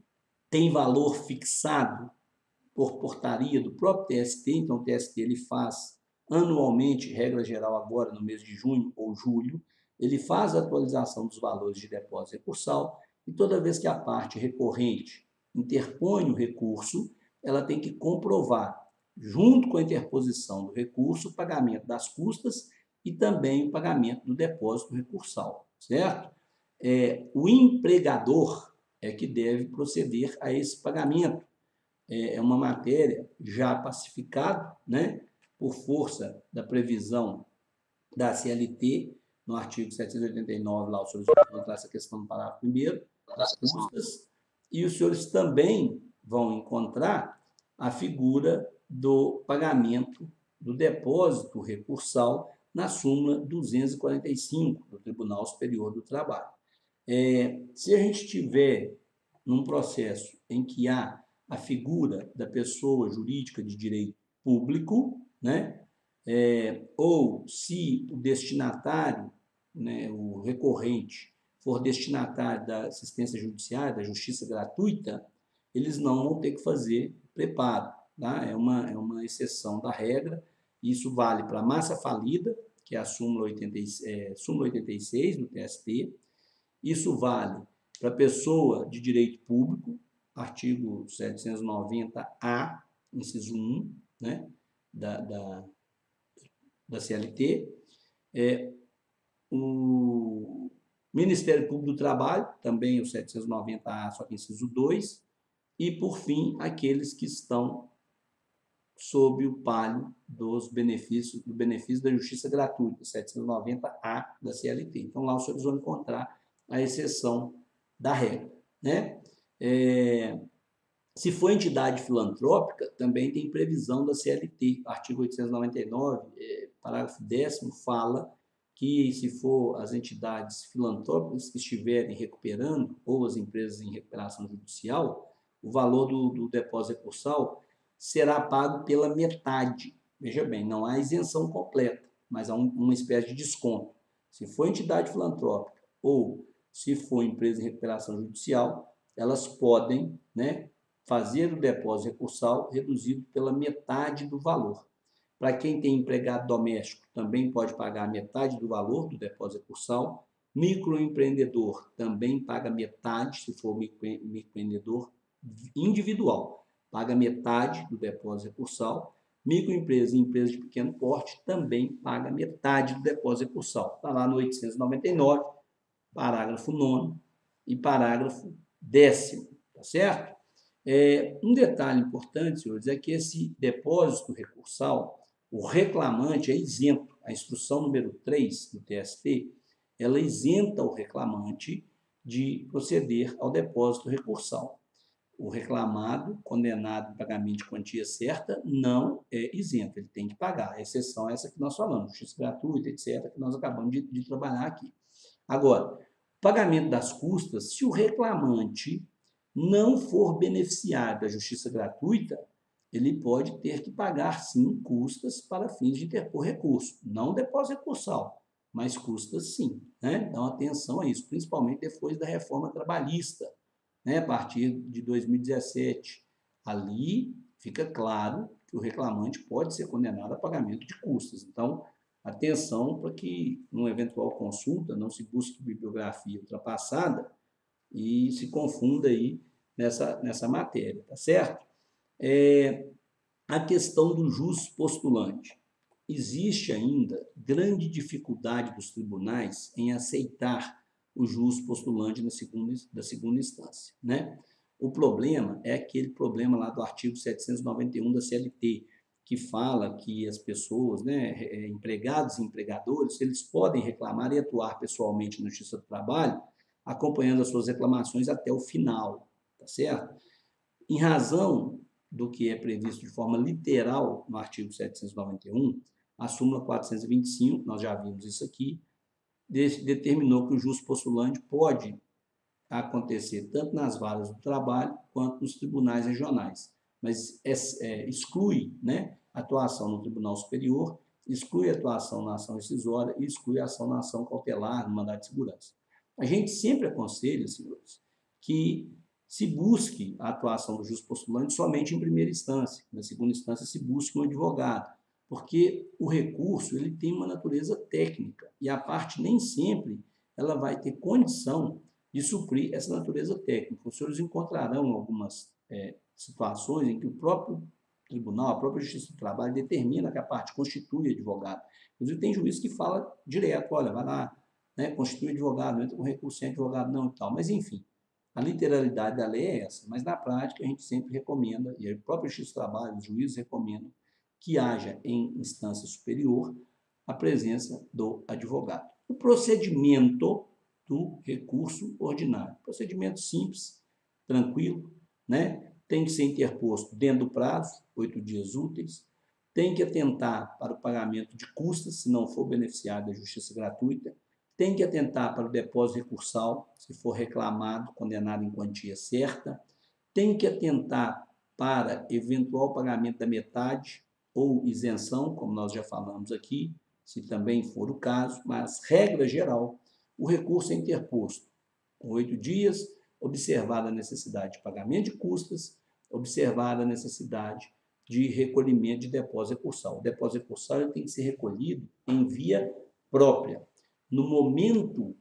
tem valor fixado por portaria do próprio TST, então o TST ele faz anualmente, regra geral agora no mês de junho ou julho, ele faz a atualização dos valores de depósito recursal e toda vez que a parte recorrente interpõe o recurso, ela tem que comprovar, junto com a interposição do recurso, o pagamento das custas e também o pagamento do depósito recursal, certo? O empregador é que deve proceder a esse pagamento. É uma matéria já pacificada, né, por força da previsão da CLT, no artigo 789, lá o senhor vai encontrar essa questão no parágrafo 1º, das custas, e os senhores também vão encontrar a figura do pagamento do depósito recursal na súmula 245 do Tribunal Superior do Trabalho. Se a gente tiver num processo em que há a figura da pessoa jurídica de direito público, né, ou se o destinatário, né, o recorrente, for destinatário da assistência judiciária, da justiça gratuita, eles não vão ter que fazer preparo. Tá? É uma exceção da regra. Isso vale para a massa falida, que é a súmula 86 do TST. Isso vale para a pessoa de direito público, artigo 790-A, inciso 1, né, da CLT. O Ministério Público do Trabalho, também o 790-A, só que inciso 2. E, por fim, aqueles que estão sob o palio dos benefícios, do benefício da justiça gratuita, 790-A da CLT. Então, lá os senhores vão encontrar a exceção da regra, né? Se for entidade filantrópica, também tem previsão da CLT, artigo 899, parágrafo 10º, fala que se for as entidades filantrópicas que estiverem recuperando, ou as empresas em recuperação judicial, o valor do depósito recursal será pago pela metade. Veja bem, não há isenção completa, mas há uma espécie de desconto. Se for entidade filantrópica ou se for empresa em recuperação judicial, elas podem, né, fazer o depósito recursal reduzido pela metade do valor. Para quem tem empregado doméstico, também pode pagar metade do valor do depósito recursal. Microempreendedor também paga metade, se for microempreendedor individual, paga metade do depósito recursal. Microempresa e empresa de pequeno porte também paga metade do depósito recursal. Está lá no 899, parágrafo 9º e parágrafo 10º, tá certo? Um detalhe importante, senhores, é que esse depósito recursal, o reclamante é isento. A instrução número 3 do TST, ela isenta o reclamante de proceder ao depósito recursal. O reclamado, condenado em pagamento de quantia certa, não é isento, ele tem que pagar. A exceção é essa que nós falamos, justiça gratuita, etc., que nós acabamos de trabalhar aqui. Agora, pagamento das custas, se o reclamante não for beneficiário da justiça gratuita, ele pode ter que pagar, sim, custas para fins de interpor recurso. Não depósito recursal, mas custas, sim. Né? Então, atenção a isso, principalmente depois da reforma trabalhista, né? A partir de 2017. Ali fica claro que o reclamante pode ser condenado a pagamento de custas. Então, atenção para que, numa eventual consulta, não se busque bibliografia ultrapassada e se confunda aí nessa matéria, tá certo? A questão do jus postulante. Existe ainda grande dificuldade dos tribunais em aceitar o jus postulante da segunda instância, né? O problema é aquele problema lá do artigo 791 da CLT, que fala que as pessoas, né, empregados e empregadores, eles podem reclamar e atuar pessoalmente na Justiça do Trabalho, acompanhando as suas reclamações até o final, tá certo? Em razão do que é previsto de forma literal no artigo 791, a súmula 425, nós já vimos isso aqui, determinou que o jus postulante pode acontecer tanto nas varas do trabalho quanto nos tribunais regionais, mas exclui, né, a atuação no Tribunal Superior, exclui a atuação na ação rescisória e exclui a ação na ação cautelar, no mandado de segurança. A gente sempre aconselha, senhores, que se busque a atuação do juiz postulante somente em primeira instância. Na segunda instância, se busque um advogado, porque o recurso ele tem uma natureza técnica e a parte nem sempre ela vai ter condição de suprir essa natureza técnica. Os senhores encontrarão algumas situações em que o próprio tribunal, a própria Justiça do Trabalho determina que a parte constitui advogado. Inclusive, tem juiz que fala direto, olha, vai lá, né, constitui advogado, não entra com recurso sem advogado não e tal. Mas, enfim, a literalidade da lei é essa, mas na prática a gente sempre recomenda, e a própria Justiça do Trabalho, os juízes recomendam, que haja em instância superior a presença do advogado. O procedimento do recurso ordinário. Procedimento simples, tranquilo, né? Tem que ser interposto dentro do prazo, 8 dias úteis, tem que atentar para o pagamento de custas, se não for beneficiado da justiça gratuita, tem que atentar para o depósito recursal, se for reclamado, condenado em quantia certa, tem que atentar para eventual pagamento da metade ou isenção, como nós já falamos aqui, se também for o caso, mas, regra geral, o recurso é interposto com 8 dias, observada a necessidade de pagamento de custas, observada a necessidade de recolhimento de depósito recursal. O depósito recursal ele tem que ser recolhido em via própria. No momento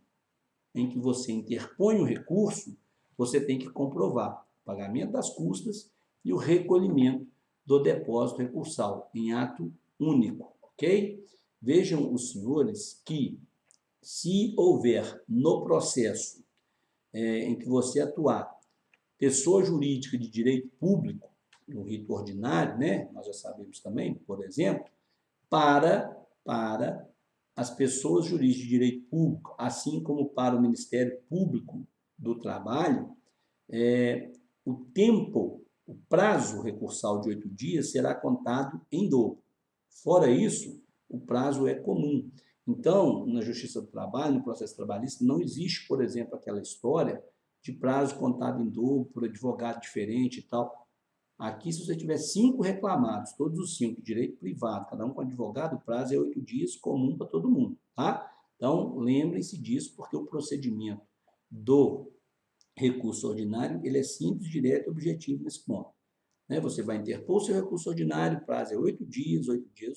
em que você interpõe o recurso, você tem que comprovar o pagamento das custas e o recolhimento do depósito recursal em ato único, ok? Vejam os senhores que, se houver no processo em que você atuar pessoa jurídica de direito público, no rito ordinário, né? Nós já sabemos também, por exemplo, para as pessoas jurídicas de direito público, assim como para o Ministério Público do Trabalho, o tempo, o prazo recursal de 8 dias será contado em dobro. Fora isso, o prazo é comum. Então, na Justiça do Trabalho, no processo trabalhista, não existe, por exemplo, aquela história de prazo contado em dobro por advogado diferente e tal. Aqui, se você tiver 5 reclamados, todos os 5 de direito privado, cada um com advogado, o prazo é 8 dias, comum para todo mundo, tá? Então, lembrem-se disso, porque o procedimento do recurso ordinário, ele é simples, direto e objetivo nesse ponto. Você vai interpor o seu recurso ordinário, o prazo é 8 dias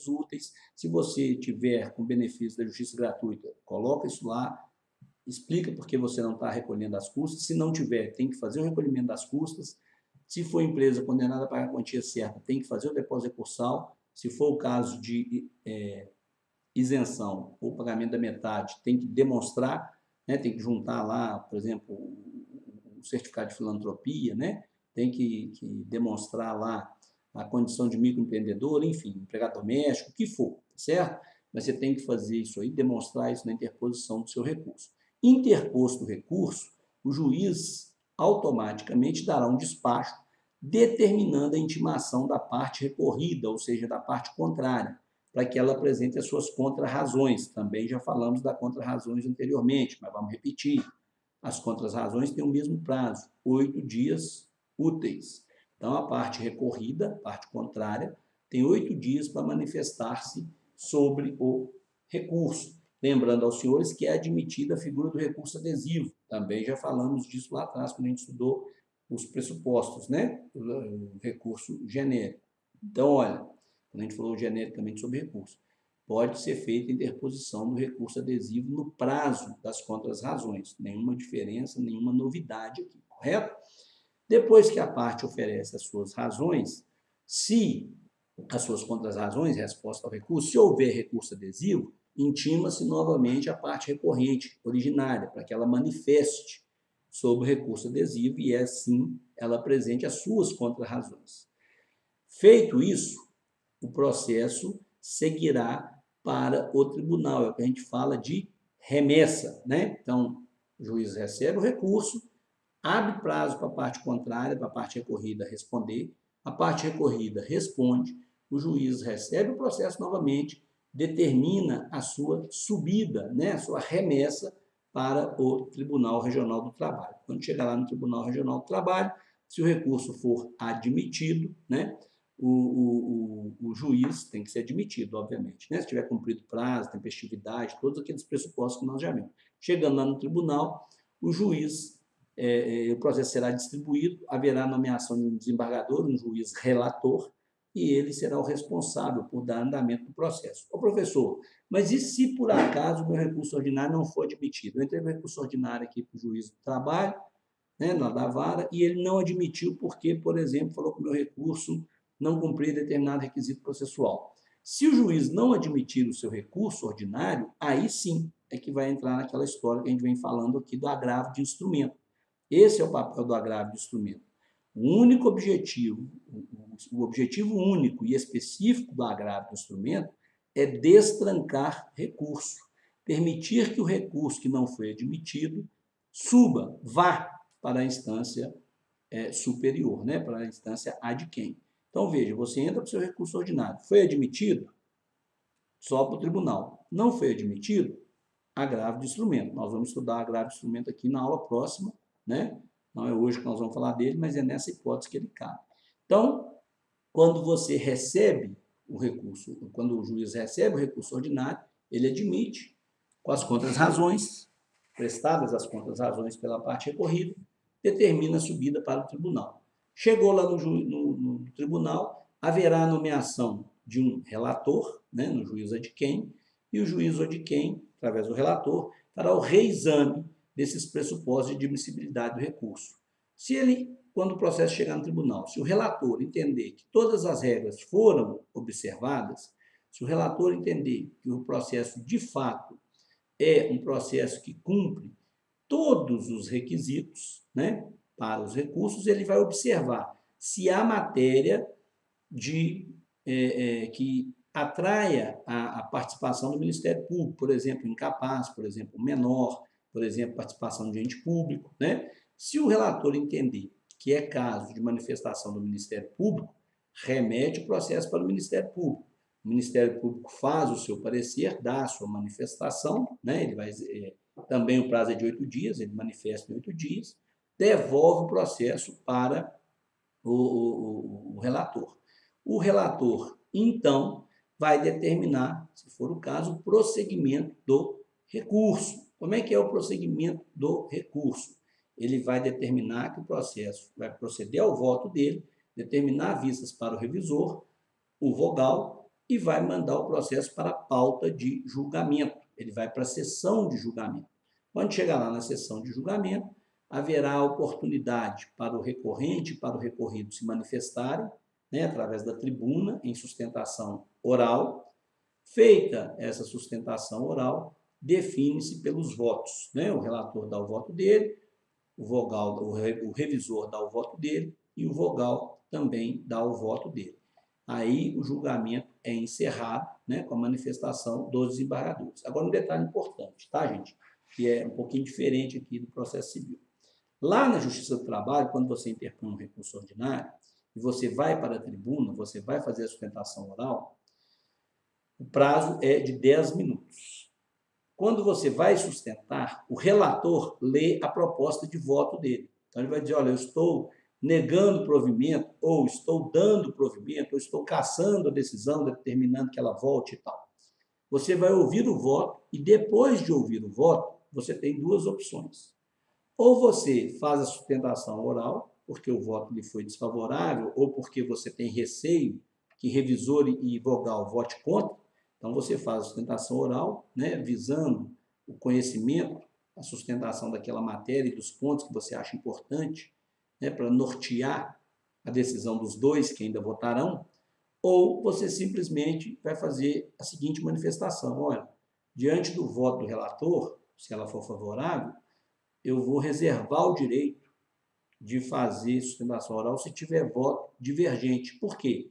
úteis. Se você tiver com benefício da justiça gratuita, coloca isso lá, explica por que você não está recolhendo as custas. Se não tiver, tem que fazer o recolhimento das custas. Se for empresa condenada a pagar a quantia certa, tem que fazer o depósito recursal. Se for o caso de isenção ou pagamento da metade, tem que demonstrar, tem que juntar lá, por exemplo, o certificado de filantropia, tem que demonstrar lá a condição de microempreendedor, enfim, empregado doméstico, o que for, certo? Mas você tem que fazer isso aí, demonstrar isso na interposição do seu recurso. Interposto o recurso, o juiz automaticamente dará um despacho determinando a intimação da parte recorrida, ou seja, da parte contrária, para que ela apresente as suas contrarrazões. Também já falamos da contrarrazões anteriormente, mas vamos repetir. As contrarrazões têm o mesmo prazo, 8 dias úteis. Então, a parte recorrida, a parte contrária, tem 8 dias para manifestar-se sobre o recurso. Lembrando aos senhores que é admitida a figura do recurso adesivo. Também já falamos disso lá atrás, quando a gente estudou os pressupostos, o recurso genérico. Então, olha, quando a gente falou genericamente sobre recurso, pode ser feita a interposição do recurso adesivo no prazo das contrarrazões. Nenhuma diferença, nenhuma novidade aqui, correto? Depois que a parte oferece as suas razões, se as suas contrarrazões, resposta ao recurso, se houver recurso adesivo, intima-se novamente a parte recorrente originária, para que ela manifeste sobre o recurso adesivo e assim ela apresente as suas contrarrazões. Feito isso, o processo seguirá para o tribunal, é o que a gente fala de remessa, Então, o juiz recebe o recurso, abre prazo para a parte contrária, para a parte recorrida responder, a parte recorrida responde, o juiz recebe o processo novamente, determina a sua subida, a sua remessa para o Tribunal Regional do Trabalho. Quando chegar lá no Tribunal Regional do Trabalho, se o recurso for admitido, o juiz tem que ser admitido, obviamente. Se tiver cumprido prazo, tempestividade, todos aqueles pressupostos que nós já vimos. Chegando lá no tribunal, o juiz o processo será distribuído, haverá nomeação de um desembargador, um juiz relator, e ele será o responsável por dar andamento do processo. Ô, professor, mas e se por acaso o meu recurso ordinário não for admitido? Eu entrei com o recurso ordinário aqui para o juiz do trabalho, né, na da vara, e ele não admitiu porque, por exemplo, falou que o meu recurso não cumpria determinado requisito processual. Se o juiz não admitir o seu recurso ordinário, aí sim é que vai entrar naquela história que a gente vem falando aqui do agravo de instrumento. Esse é o papel do agravo de instrumento. O único objetivo, o objetivo único e específico do agravo de instrumento é destrancar recurso, permitir que o recurso que não foi admitido suba, vá para a instância superior, né? Para a instância ad quem. Então, veja, você entra para o seu recurso ordinário. Foi admitido? Só para o tribunal. Não foi admitido? Agravo de instrumento. Nós vamos estudar agravo de instrumento aqui na aula próxima, né? Não é hoje que nós vamos falar dele, mas é nessa hipótese que ele cabe. Então, quando você recebe o recurso, quando o juiz recebe o recurso ordinário, ele admite, com as contras-razões, prestadas as contras-razões pela parte recorrida, determina a subida para o tribunal. Chegou lá no tribunal, haverá a nomeação de um relator, né, no juízo de quem, e o juízo de quem, através do relator, fará o reexame desses pressupostos de admissibilidade do recurso. Se ele, quando o processo chegar no tribunal, se o relator entender que todas as regras foram observadas, se o relator entender que o processo de fato é um processo que cumpre todos os requisitos, né, para os recursos, ele vai observar se há matéria que atraia a participação do Ministério Público, por exemplo, incapaz, por exemplo, menor, por exemplo, participação de ente público, né? Se o relator entender que é caso de manifestação do Ministério Público, remete o processo para o Ministério Público. O Ministério Público faz o seu parecer, dá a sua manifestação, né? Ele vai, também o prazo é de 8 dias, ele manifesta em 8 dias, devolve o processo para o relator. O relator, então, vai determinar, se for o caso, o prosseguimento do recurso. Como é que é o prosseguimento do recurso? Ele vai determinar que o processo vai proceder ao voto dele, determinar vistas para o revisor, o vogal, e vai mandar o processo para a pauta de julgamento. Ele vai para a sessão de julgamento. Quando chegar lá na sessão de julgamento, haverá oportunidade para o recorrente e para o recorrido se manifestarem, né, através da tribuna, em sustentação oral. Feita essa sustentação oral, define-se pelos votos, né? O relator dá o voto dele, o vogal, o revisor dá o voto dele e o vogal também dá o voto dele. Aí o julgamento é encerrado, né, com a manifestação dos desembargadores. Agora, um detalhe importante, tá, gente? Que é um pouquinho diferente aqui do processo civil. Lá na Justiça do Trabalho, quando você interpõe um recurso ordinário e você vai para a tribuna, você vai fazer a sustentação oral, o prazo é de 10 minutos. Quando você vai sustentar, o relator lê a proposta de voto dele. Então, ele vai dizer, olha, eu estou negando provimento, ou estou dando provimento, ou estou cassando a decisão, determinando que ela volte e tal. Você vai ouvir o voto e, depois de ouvir o voto, você tem duas opções. Ou você faz a sustentação oral, porque o voto lhe foi desfavorável, ou porque você tem receio que revisor e vogal vote contra. Então, você faz a sustentação oral, né, visando o conhecimento, a sustentação daquela matéria e dos pontos que você acha importante, né, para nortear a decisão dos dois que ainda votarão, ou você simplesmente vai fazer a seguinte manifestação: olha, diante do voto do relator, se ela for favorável, eu vou reservar o direito de fazer sustentação oral se tiver voto divergente. Por quê?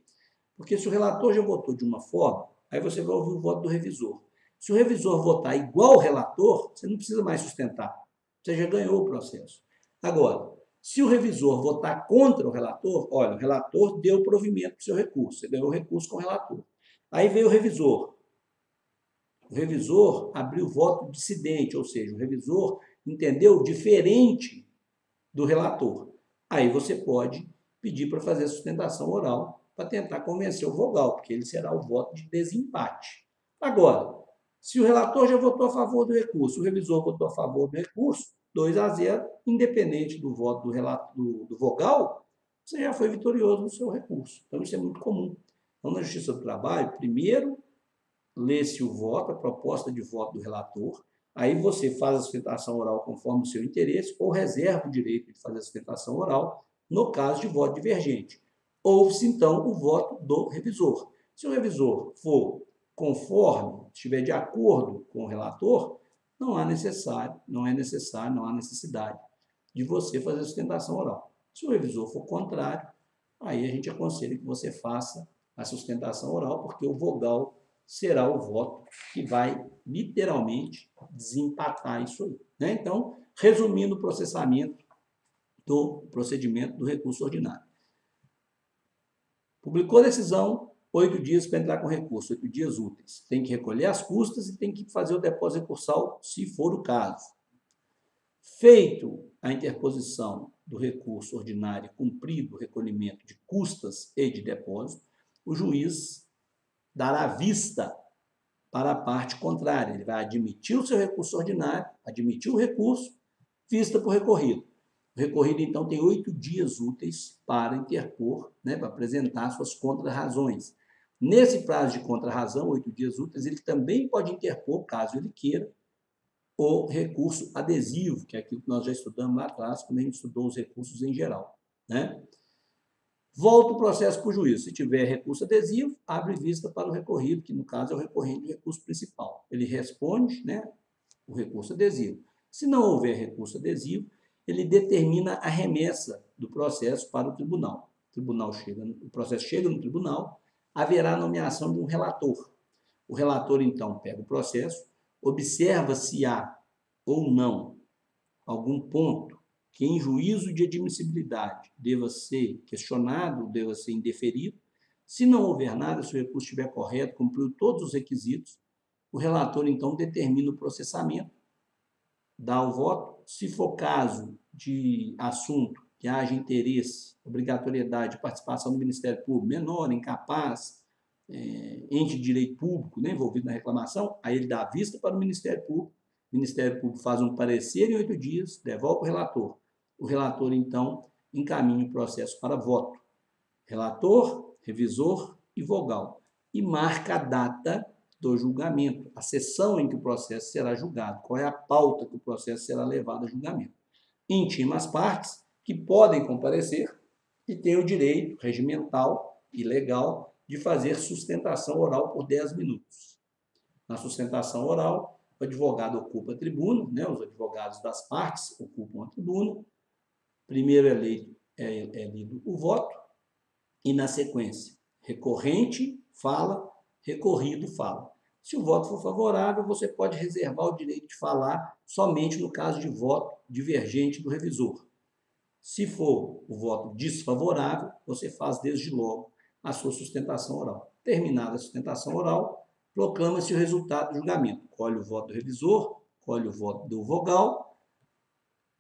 Porque se o relator já votou de uma forma, aí você vai ouvir o voto do revisor. Se o revisor votar igual ao relator, você não precisa mais sustentar. Você já ganhou o processo. Agora, se o revisor votar contra o relator, olha, o relator deu provimento para o seu recurso, você ganhou o recurso com o relator. Aí veio o revisor. O revisor abriu voto dissidente, ou seja, o revisor entendeu diferente do relator. Aí você pode pedir para fazer a sustentação oral para tentar convencer o vogal, porque ele será o voto de desempate. Agora, se o relator já votou a favor do recurso, o revisor votou a favor do recurso, 2-0, independente do voto do vogal, você já foi vitorioso no seu recurso. Então, isso é muito comum. Então, na Justiça do Trabalho, primeiro, lê-se o voto, a proposta de voto do relator, aí você faz a sustentação oral conforme o seu interesse ou reserva o direito de fazer a sustentação oral no caso de voto divergente. Ouve-se, então, o voto do revisor. Se o revisor for conforme, estiver de acordo com o relator, não há necessidade de você fazer a sustentação oral. Se o revisor for contrário, aí a gente aconselha que você faça a sustentação oral, porque o vogal será o voto que vai literalmente desempatar isso aí, né? Então, resumindo o procedimento do recurso ordinário. Publicou a decisão, 8 dias para entrar com recurso, 8 dias úteis. Tem que recolher as custas e tem que fazer o depósito recursal, se for o caso. Feito a interposição do recurso ordinário, cumprido o recolhimento de custas e de depósito, o juiz dará vista para a parte contrária. Ele vai admitir o seu recurso ordinário, admitir o recurso, vista por recorrido. O recorrido, então, tem 8 dias úteis para interpor, né, para apresentar suas contrarrazões. Nesse prazo de contrarrazão, 8 dias úteis, ele também pode interpor, caso ele queira, o recurso adesivo, que é aquilo que nós já estudamos lá atrás, quando a gente estudou os recursos em geral, né? Volta o processo para o juiz. Se tiver recurso adesivo, abre vista para o recorrido, que no caso é o recorrente do recurso principal. Ele responde, né, o recurso adesivo. Se não houver recurso adesivo, ele determina a remessa do processo para o tribunal. O processo chega no tribunal, haverá a nomeação de um relator. O relator, então, pega o processo, observa se há ou não algum ponto que, em juízo de admissibilidade, deva ser questionado, deva ser indeferido. Se não houver nada, se o recurso estiver correto, cumpriu todos os requisitos, o relator, então, determina o processamento, dá o voto. Se for caso de assunto que haja interesse, obrigatoriedade de participação do Ministério Público, menor, incapaz, ente de direito público, né, envolvido na reclamação, aí ele dá a vista para o Ministério Público. O Ministério Público faz um parecer em 8 dias, devolve para o relator. O relator, então, encaminha o processo para voto. Relator, revisor e vogal. E marca a data do julgamento, a sessão em que o processo será julgado, qual é a pauta que o processo será levado a julgamento. Intima as partes que podem comparecer e têm o direito regimental e legal de fazer sustentação oral por 10 minutos. Na sustentação oral, o advogado ocupa a tribuna, né? Os advogados das partes ocupam a tribuna. Primeiro é lido o voto e, na sequência, recorrente fala, recorrido fala. Se o voto for favorável, você pode reservar o direito de falar somente no caso de voto divergente do revisor. Se for o voto desfavorável, você faz desde logo a sua sustentação oral. Terminada a sustentação oral, proclama-se o resultado do julgamento. Colhe o voto do revisor, colhe o voto do vogal,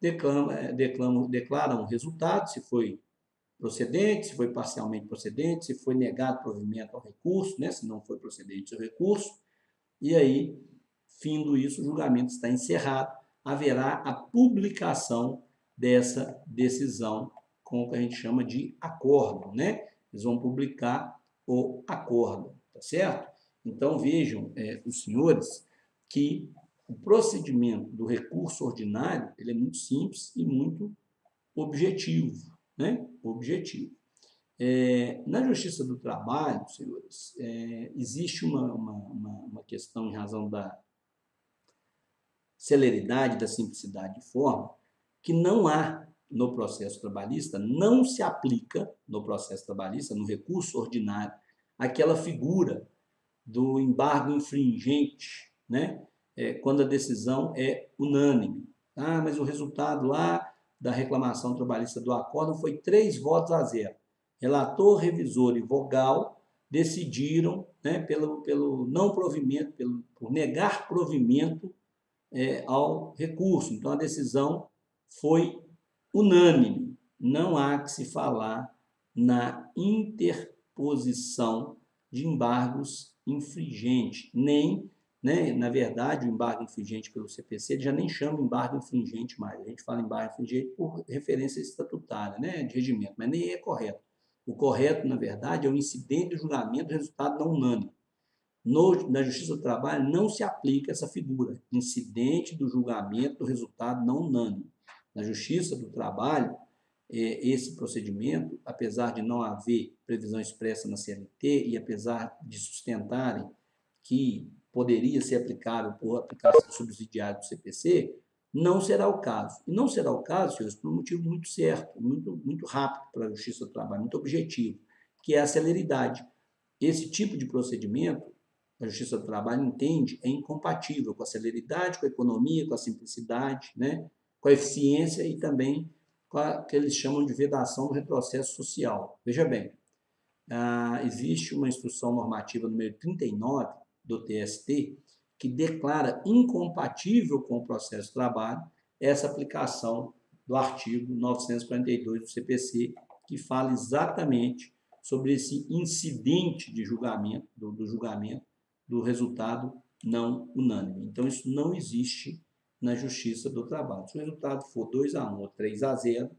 declaram o resultado, se foi procedente, se foi parcialmente procedente, se foi negado provimento ao recurso, né, se não foi procedente o recurso, e aí, findo isso, o julgamento está encerrado, haverá a publicação dessa decisão com o que a gente chama de acórdão, né? Eles vão publicar o acórdão, tá certo? Então, vejam, os senhores, que o procedimento do recurso ordinário, ele é muito simples e muito objetivo, né? Objetivo. Na Justiça do Trabalho, senhores, existe uma questão em razão da celeridade, da simplicidade de forma, que não há no processo trabalhista, não se aplica no processo trabalhista, no recurso ordinário, aquela figura do embargo infringente, né? Quando a decisão é unânime. Ah, mas o resultado lá da reclamação trabalhista do acórdão foi 3-0. Relator, revisor e vogal decidiram, né, pelo não provimento, por negar provimento ao recurso. Então, a decisão foi unânime. Não há que se falar na interposição de embargos infringentes, nem né? Na verdade, o embargo infringente pelo CPC ele já nem chama embargo infringente mais. A gente fala embargo infringente por referência estatutária, né? De regimento, mas nem é correto. O correto, na verdade, é o incidente de julgamento do resultado não unânime. Na Justiça do Trabalho não se aplica essa figura, incidente do julgamento do resultado não unânime. Na Justiça do Trabalho, esse procedimento, apesar de não haver previsão expressa na CLT e apesar de sustentarem que poderia ser aplicável por aplicação subsidiária do CPC, não será o caso. E não será o caso, senhores, por um motivo muito certo, muito rápido para a Justiça do Trabalho, muito objetivo, que é a celeridade. Esse tipo de procedimento, a Justiça do Trabalho entende, é incompatível com a celeridade, com a economia, com a simplicidade, né? Com a eficiência e também com a que eles chamam de vedação do retrocesso social. Veja bem, existe uma instrução normativa número 39 do TST que declara incompatível com o processo de trabalho essa aplicação do artigo 942 do CPC, que fala exatamente sobre esse incidente de julgamento, do julgamento do resultado não unânime. Então, isso não existe na Justiça do Trabalho. Se o resultado for 2-1 ou 3-0,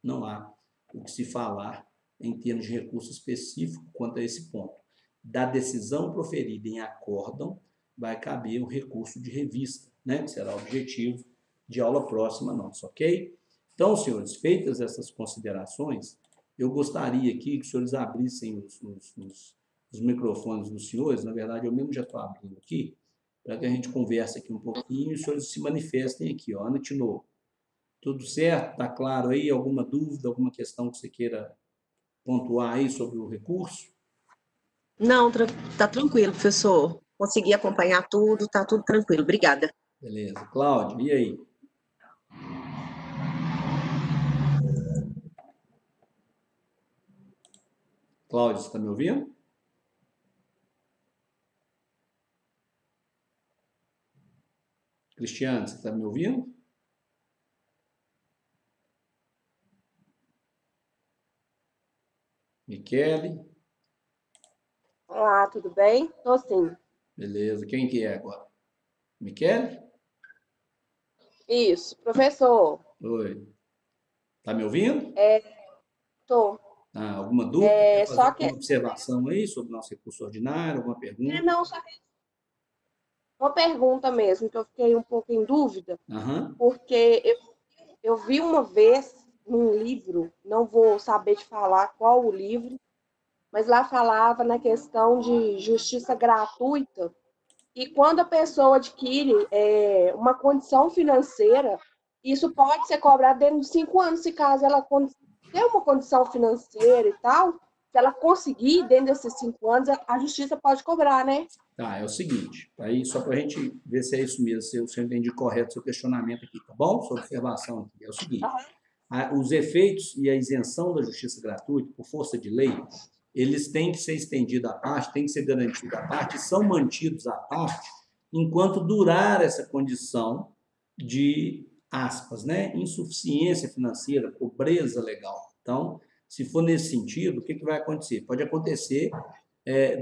não há o que se falar em termos de recurso específico quanto a esse ponto. Da decisão proferida em acórdão, vai caber o recurso de revista, né? Que será o objetivo de aula próxima nossa, ok? Então, senhores, feitas essas considerações, eu gostaria aqui que os senhores abrissem os microfones dos senhores, na verdade, eu mesmo já estou abrindo aqui, para que a gente converse aqui um pouquinho e os senhores se manifestem aqui, ó. Ana Tinoco, tudo certo? Está claro aí? Alguma dúvida, alguma questão que você queira pontuar aí sobre o recurso? Não, tá tranquilo, professor. Consegui acompanhar tudo, tá tudo tranquilo. Obrigada. Beleza. Cláudio, e aí? Cláudio, você está me ouvindo? Cristiano, você está me ouvindo? Michele? Olá, tudo bem? Tô sim. Beleza. Quem que é agora? Michele? Isso, professor. Oi. Está me ouvindo? Tô. Alguma dúvida? Quer fazer Só que. alguma observação aí sobre o nosso recurso ordinário? Alguma pergunta? Não, só que uma pergunta mesmo, que eu fiquei um pouco em dúvida, Aham. porque eu vi uma vez num livro, não vou saber te falar qual o livro, mas lá falava na questão de justiça gratuita. E quando a pessoa adquire uma condição financeira, isso pode ser cobrado dentro de 5 anos, se caso ela ter uma condição financeira e tal, se ela conseguir, dentro desses 5 anos, a justiça pode cobrar, né? Tá, é o seguinte, aí só para a gente ver se é isso mesmo, se eu entendi correto o seu questionamento aqui, tá bom? Sua observação aqui, é o seguinte, Aham. os efeitos e a isenção da justiça gratuita, por força de lei, eles têm que ser estendidos à parte, têm que ser garantidos à parte, e são mantidos à parte enquanto durar essa condição de, aspas, né, insuficiência financeira, pobreza legal. Então, se for nesse sentido, o que vai acontecer? Pode acontecer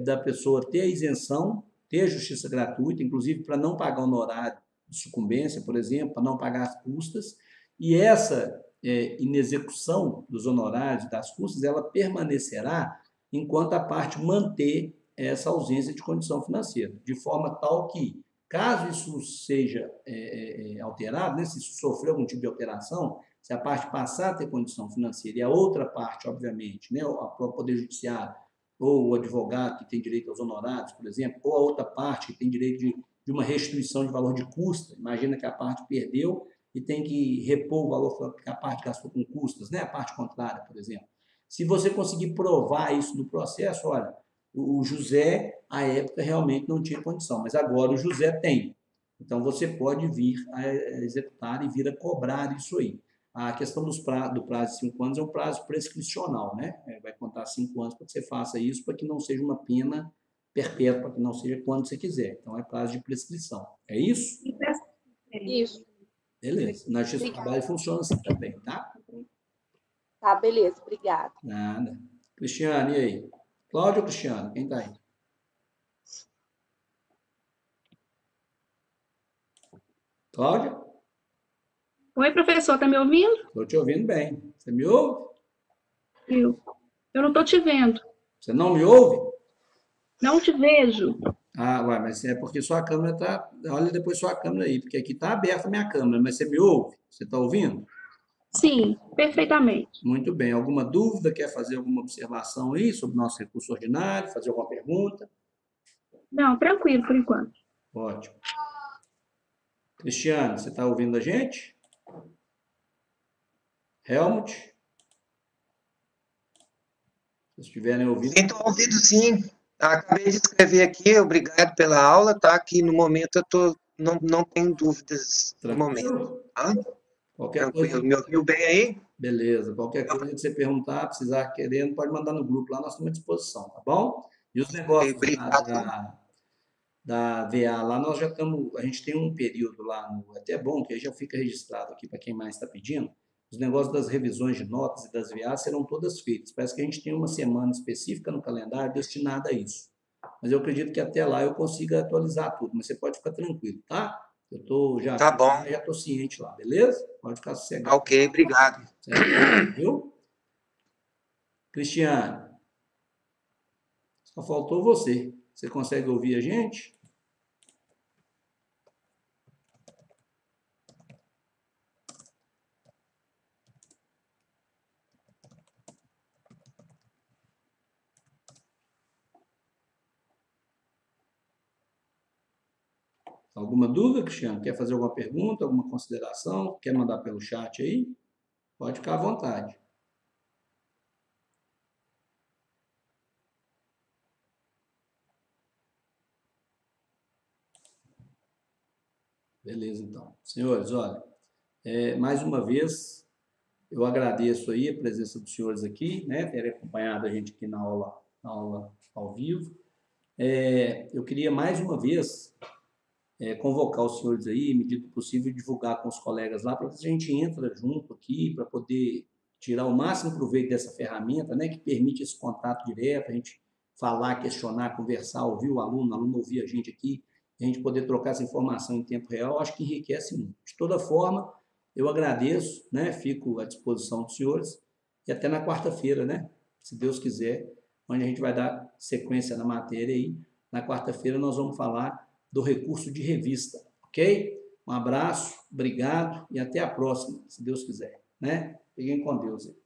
da pessoa ter a isenção, ter a justiça gratuita, inclusive para não pagar honorário de sucumbência, por exemplo, para não pagar as custas, e essa inexecução dos honorários e das custas, ela permanecerá enquanto a parte manter essa ausência de condição financeira, de forma tal que, caso isso seja alterado, né, se isso sofrer algum tipo de alteração, se a parte passar a ter condição financeira e a outra parte, obviamente, né, o próprio Poder Judiciário, ou o advogado que tem direito aos honorários, por exemplo, ou a outra parte que tem direito de uma restituição de valor de custa. Imagina que a parte perdeu e tem que repor o valor que a parte gastou com custas, né? A parte contrária, por exemplo. Se você conseguir provar isso no processo, olha, o José, à época, realmente não tinha condição, mas agora o José tem. Então, você pode vir a executar e vir a cobrar isso aí. A questão do prazo de 5 anos é um prazo prescricional, né? Vai contar 5 anos para que você faça isso, para que não seja uma pena perpétua, para que não seja quando você quiser. Então, é prazo de prescrição. É isso? Isso. Beleza. Na Justiça do Obrigada. Trabalho funciona assim também, tá? Tá, beleza, obrigada. Nada. Cristiano, e aí? Cláudio ou Cristiano? Quem tá aí? Cláudia? Oi, professor, tá me ouvindo? Estou te ouvindo bem. Você me ouve? Eu não tô te vendo. Você não me ouve? Não te vejo. Ah, ué, mas é porque sua câmera tá. Olha depois sua câmera aí, porque aqui tá aberta a minha câmera, mas você me ouve? Você está ouvindo? Sim, perfeitamente. Muito bem. Alguma dúvida? Quer fazer alguma observação aí sobre o nosso recurso ordinário? Fazer alguma pergunta? Não, tranquilo por enquanto. Ótimo. Cristiano, você está ouvindo a gente? Helmut? Se vocês estiverem ouvindo. Sim, estou ouvindo sim. Acabei de escrever aqui, obrigado pela aula, tá? Que no momento não tenho dúvidas no momento. Tranquilo? Tá? Qualquer Tranquilo. coisa. Me ouviu bem aí? Beleza. Qualquer coisa que você perguntar, precisar querendo, pode mandar no grupo lá, nós estamos à disposição, tá bom? E os negócios Obrigado. da VA lá, nós já estamos, a gente tem um período lá, até é bom, que aí já fica registrado aqui para quem mais está pedindo, os negócios das revisões de notas e das VA serão todas feitas. Parece que a gente tem uma semana específica no calendário destinada a isso. Mas eu acredito que até lá eu consiga atualizar tudo, mas você pode ficar tranquilo, tá? Eu tô já, Tá bom. já tô ciente lá, beleza? Pode ficar sossegado. Ok, obrigado. Certo? Viu? Cristiano, só faltou você. Você consegue ouvir a gente? Alguma dúvida, Cristiano? Quer fazer alguma pergunta, alguma consideração? Quer mandar pelo chat aí? Pode ficar à vontade. Beleza, então. Senhores, olha, mais uma vez, eu agradeço aí a presença dos senhores aqui, né, terem acompanhado a gente aqui na aula ao vivo. Eu queria mais uma vez convocar os senhores aí, medida do possível, divulgar com os colegas lá, para que a gente entra junto aqui, para poder tirar o máximo proveito dessa ferramenta, né, que permite esse contato direto, a gente falar, questionar, conversar, ouvir o aluno ouvir a gente aqui, a gente poder trocar essa informação em tempo real, acho que enriquece muito. De toda forma, eu agradeço, né, fico à disposição dos senhores, e até na quarta-feira, né, se Deus quiser, onde a gente vai dar sequência na matéria aí. Na quarta-feira nós vamos falar do recurso de revista, ok? Um abraço, obrigado e até a próxima, se Deus quiser, né? Fiquem com Deus aí.